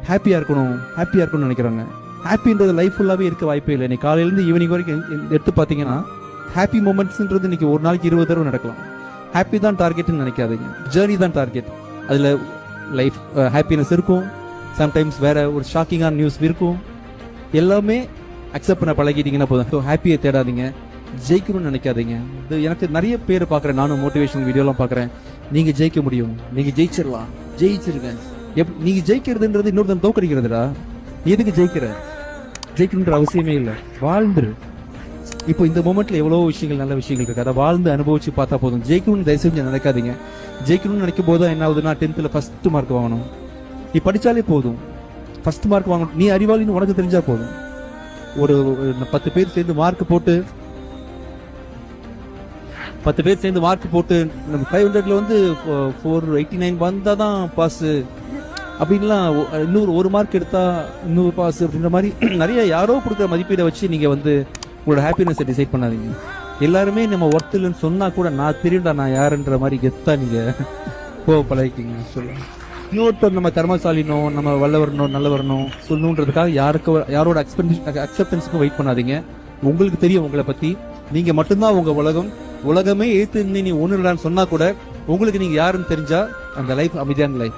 ஹாப்பியாக இருக்கணும்னு நினைக்கிறாங்க. ஹாப்பின்றது லைஃப் ஃபுல்லாகவே இருக்க வாய்ப்பே இல்லை. இன்னைக்கு காலையிலேருந்து ஈவினிங் வரைக்கும் எடுத்து பார்த்தீங்கன்னா ஹாப்பி மூமெண்ட்ஸ்ன்றது இன்னைக்கு ஒரு நாளைக்கு 20 தடவை நடக்கலாம். ஹாப்பி தான் டார்கெட்னு நினைக்காதீங்க, ஜேர்னி தான் டார்கெட். அதில் லைஃப் ஹாப்பினஸ் இருக்கும், சம்டைம்ஸ் வேற ஒரு ஷாக்கிங்கான நியூஸ் இருக்கும். எல்லாமே அக்செப்ட் பண்ண பழகிட்டீங்கன்னா போதும். ஸோ ஹாப்பியை தேடாதீங்க, ஜெயிக்கணும்னு நினைக்காதீங்க. இது எனக்கு நிறைய பேர் பார்க்குறேன், நானும் மோட்டிவேஷனல் வீடியோலாம் பார்க்குறேன். நீங்கள் ஜெயிக்க முடியும், நீங்கள் ஜெயிச்சிடலாம், ஜெயிச்சிருக்கேன். நீங்கள் ஜெயிக்கிறதுன்றது இன்னொருத்தன் தோக்கடிக்கிறதுடா. எதுக்கு ஜெயிக்கணுன்ற அவசியமே இல்லை, வாழ்ந்துரு. இப்போ இந்த மொமெண்ட்ல எவ்வளோ விஷயங்கள், நல்ல விஷயங்கள் இருக்கு, அதை வாழ்ந்து அனுபவிச்சு பார்த்தா போதும். ஜெயிக்கணும்னு தயவு செஞ்சு நினைக்காதீங்க. ஜெயிக்கணும்னு நினைக்கும் போது என்ன ஆகுதுன்னா 10th ஃபர்ஸ்ட் மார்க் வாங்கணும். நீ படிச்சாலே போதும், ஃபர்ஸ்ட் மார்க் வாங்கணும். நீ அறிவாளின்னு உனக்கு தெரிஞ்சா போதும். ஒரு 10 பேர் சேர்ந்து மார்க் போட்டு 10 பேர் சேர்ந்து மார்க் போட்டு நம்ம 500ல வந்து 489 வந்தாதான் பாஸ் அப்படின்லாம், இன்னொரு ஒரு மார்க் எடுத்தா இன்னொரு பாஸ் அப்படின்ற மாதிரி நிறைய யாரோ கொடுக்குற மதிப்பீடை வச்சு நீங்க வந்து உங்களோட ஹாப்பினஸை டிசைட் பண்ணாதீங்க. எல்லாருமே நம்ம ஒர்த் இல்லைன்னு சொன்னா கூட நான் தெரியும்டா நான் யாருன்ற மாதிரி கெத்தா நீங்க பழகிக்கிங்க. சொல்லுங்க, இன்னொருத்தர் நம்ம திறமசாலினோ நம்ம வல்லவரணும் நல்லவரணும் சொல்லணுன்றதுக்காக யாரோட அக்செப்டன்ஸுக்கும் வெயிட் பண்ணாதீங்க. உங்களுக்கு தெரியும் உங்களை பத்தி, நீங்க மட்டும்தான் உங்க உலகம். உலகமே ஏத்து நீ ஒண்ணு இல்லைன்னு சொன்னா கூட உங்களுக்கு நீங்க யாருன்னு தெரிஞ்சா அந்த லைஃப் அமைதியான லைஃப்.